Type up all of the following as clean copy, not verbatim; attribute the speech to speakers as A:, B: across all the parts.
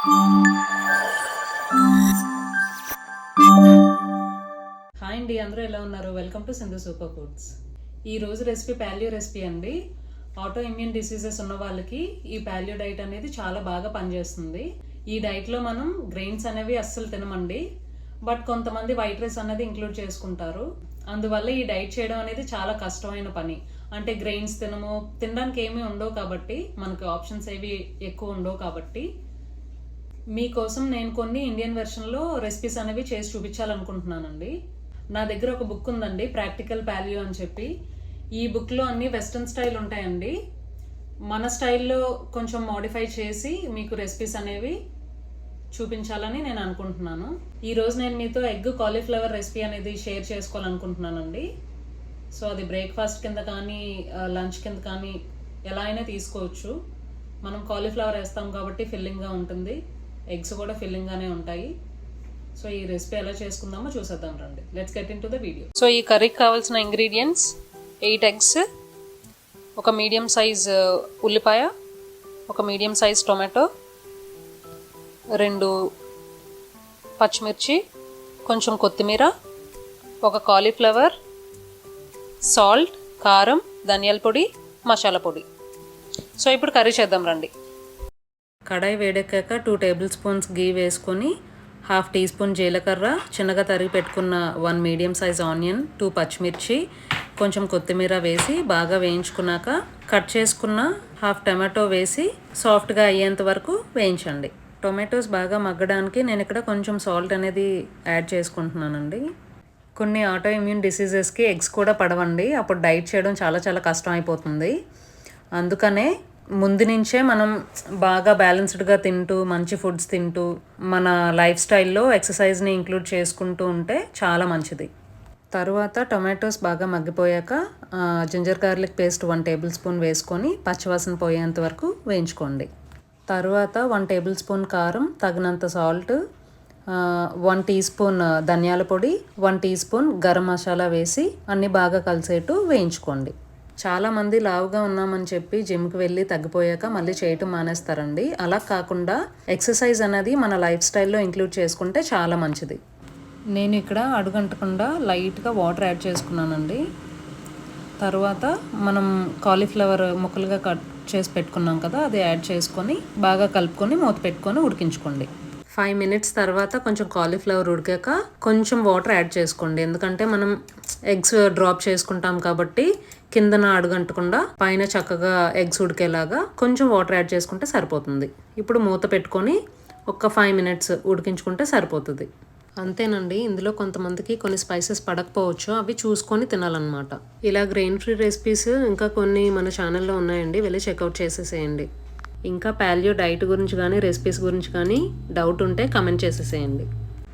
A: Hi అండి, అందరూ ఎలా ఉన్నారు? Welcome to Sindhu super foods. ఈ రోజు రెసిపీ పాలియో రెసిపీ అండి. ఆటో ఇమ్యూన్ డిసీజెస్ ఉన్న వాళ్ళకి ఈ పాలియో డైట్ అనేది చాలా బాగా పనిచేస్తుంది. ఈ డైట్లో మనం గ్రెయిన్స్ అనేవి అస్సలు తినమండి, బట్ కొంతమంది వైట్ రైస్ అనేది ఇంక్లూడ్ చేసుకుంటారు. అందువల్ల ఈ డైట్ చేయడం అనేది చాలా కష్టమైన పని. అంటే గ్రెయిన్స్ తినడానికి ఏమీ ఉండవు కాబట్టి, మనకు ఆప్షన్స్ ఏవి ఎక్కువ ఉండవు కాబట్టి మీకోసం నేను కొన్ని ఇండియన్ వెర్షన్లో రెసిపీస్ అనేవి చేసి చూపించాలనుకుంటున్నానండి. నా దగ్గర ఒక బుక్ ఉందండి, ప్రాక్టికల్ పాలియో అని చెప్పి. ఈ బుక్లో అన్ని వెస్ట్రన్ స్టైల్ ఉంటాయండి. మన స్టైల్లో కొంచెం మోడిఫై చేసి మీకు రెసిపీస్ అనేవి చూపించాలని నేను అనుకుంటున్నాను. ఈరోజు నేను మీతో ఎగ్ కాలీఫ్లవర్ రెసిపీ అనేది షేర్ చేసుకోవాలనుకుంటున్నానండి. సో అది బ్రేక్ఫాస్ట్ కింద కానీ లంచ్ కింద కానీ ఎలా అయినా తీసుకోవచ్చు. మనం కాలీఫ్లవర్ వేస్తాం కాబట్టి ఫిల్లింగ్గా ఉంటుంది, ఎగ్స్ కూడా ఫిల్లింగ్గానే ఉంటాయి. సో ఈ రెసిపీ ఎలా చేసుకుందామో చూసేద్దాం రండి. Let's get in to the video. So ఈ కర్రీకి కావాల్సిన ఇంగ్రీడియంట్స్ 8 ఎగ్స్, ఒక మీడియం సైజ్ ఉల్లిపాయ, ఒక మీడియం సైజ్ టొమాటో, 2 పచ్చిమిర్చి, కొంచెం కొత్తిమీర, ఒక కాలీఫ్లవర్, సాల్ట్, కారం, ధనియాల పొడి, మసాలా పొడి. సో ఇప్పుడు కర్రీ చేద్దాం రండి. కడాయి వేడెక్కాక 2 టేబుల్ స్పూన్స్ గీ వేసుకొని, 1/2 టీ స్పూన్ జీలకర్ర, చిన్నగా తరిగి పెట్టుకున్న 1 మీడియం సైజ్ ఆనియన్, 2 పచ్చిమిర్చి, కొంచెం కొత్తిమీర వేసి బాగా వేయించుకున్నాక కట్ చేసుకున్న 1/2 టమాటో వేసి సాఫ్ట్గా అయ్యేంత వరకు వేయించండి. టొమాటోస్ బాగా మగ్గడానికి నేను ఇక్కడ కొంచెం సాల్ట్ అనేది యాడ్ చేసుకుంటున్నానండి. కొన్ని ఆటో ఇమ్యూన్ డిసీజెస్కి ఎగ్స్ కూడా పడవండి, అప్పుడు డైట్ చేయడం చాలా కష్టం అయిపోతుంది. అందుకనే ముందు నుంచే మనం బాగా బ్యాలెన్స్డ్గా తింటూ, మంచి ఫుడ్స్ తింటూ, మన లైఫ్ స్టైల్లో ఎక్సర్సైజ్ని ఇంక్లూడ్ చేసుకుంటూ ఉంటే చాలా మంచిది. తర్వాత టొమాటోస్ బాగా మగ్గిపోయాక ginger garlic paste 1 tablespoon వేసుకొని పచ్చివాసన పోయేంత వరకు వేయించుకోండి. తర్వాత 1 టేబుల్ స్పూన్ కారం, తగినంత సాల్ట్, 1 టీ స్పూన్ ధనియాల పొడి, 1 టీ స్పూన్ గరం మసాలా వేసి అన్నీ బాగా కలిసేట్టు వేయించుకోండి. చాలామంది లావుగా ఉన్నామని చెప్పి జిమ్కి వెళ్ళి తగ్గిపోయాక మళ్ళీ చేయటం మానేస్తారండి. అలా కాకుండా ఎక్సర్సైజ్ అనేది మన లైఫ్ స్టైల్లో ఇంక్లూడ్ చేసుకుంటే చాలా మంచిది. నేను ఇక్కడ అడుగంటకుండా లైట్గా వాటర్ యాడ్ చేసుకున్నానండి. తర్వాత మనం కాలీఫ్లవర్ ముక్కలుగా కట్ చేసి పెట్టుకున్నాం కదా, అది యాడ్ చేసుకొని బాగా కలుపుకొని మూత పెట్టుకొని ఉడికించుకోండి. 5 మినిట్స్ తర్వాత కొంచెం కాలీఫ్లవర్ ఉడికాక కొంచెం వాటర్ యాడ్ చేసుకోండి. ఎందుకంటే మనం ఎగ్స్ డ్రాప్ చేసుకుంటాం కాబట్టి కిందన అడుగంటకుండా పైన చక్కగా ఎగ్స్ ఉడికేలాగా కొంచెం వాటర్ యాడ్ చేసుకుంటే సరిపోతుంది. ఇప్పుడు మూత పెట్టుకొని ఒక 5 మినిట్స్ ఉడికించుకుంటే సరిపోతుంది. అంతేనండి. ఇందులో కొంతమందికి కొన్ని స్పైసెస్ పడకపోవచ్చు, అవి చూసుకొని తినాలన్నమాట. ఇలా గ్రెయిన్ ఫ్రీ రెసిపీస్ ఇంకా కొన్ని మన ఛానల్లో ఉన్నాయండి, వెళ్ళి చెక్అవుట్ చేసేసేయండి. ఇంకా పాలియో డైట్ గురించి కానీ రెసిపీస్ గురించి కానీ డౌట్ ఉంటే కమెంట్ చేసేసేయండి.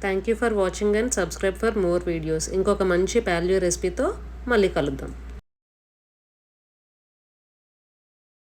A: Thank you for watching and subscribe for more videos. ఇంకొక మంచి పాలియో రెసిపీతో మళ్ళీ కలుద్దాం.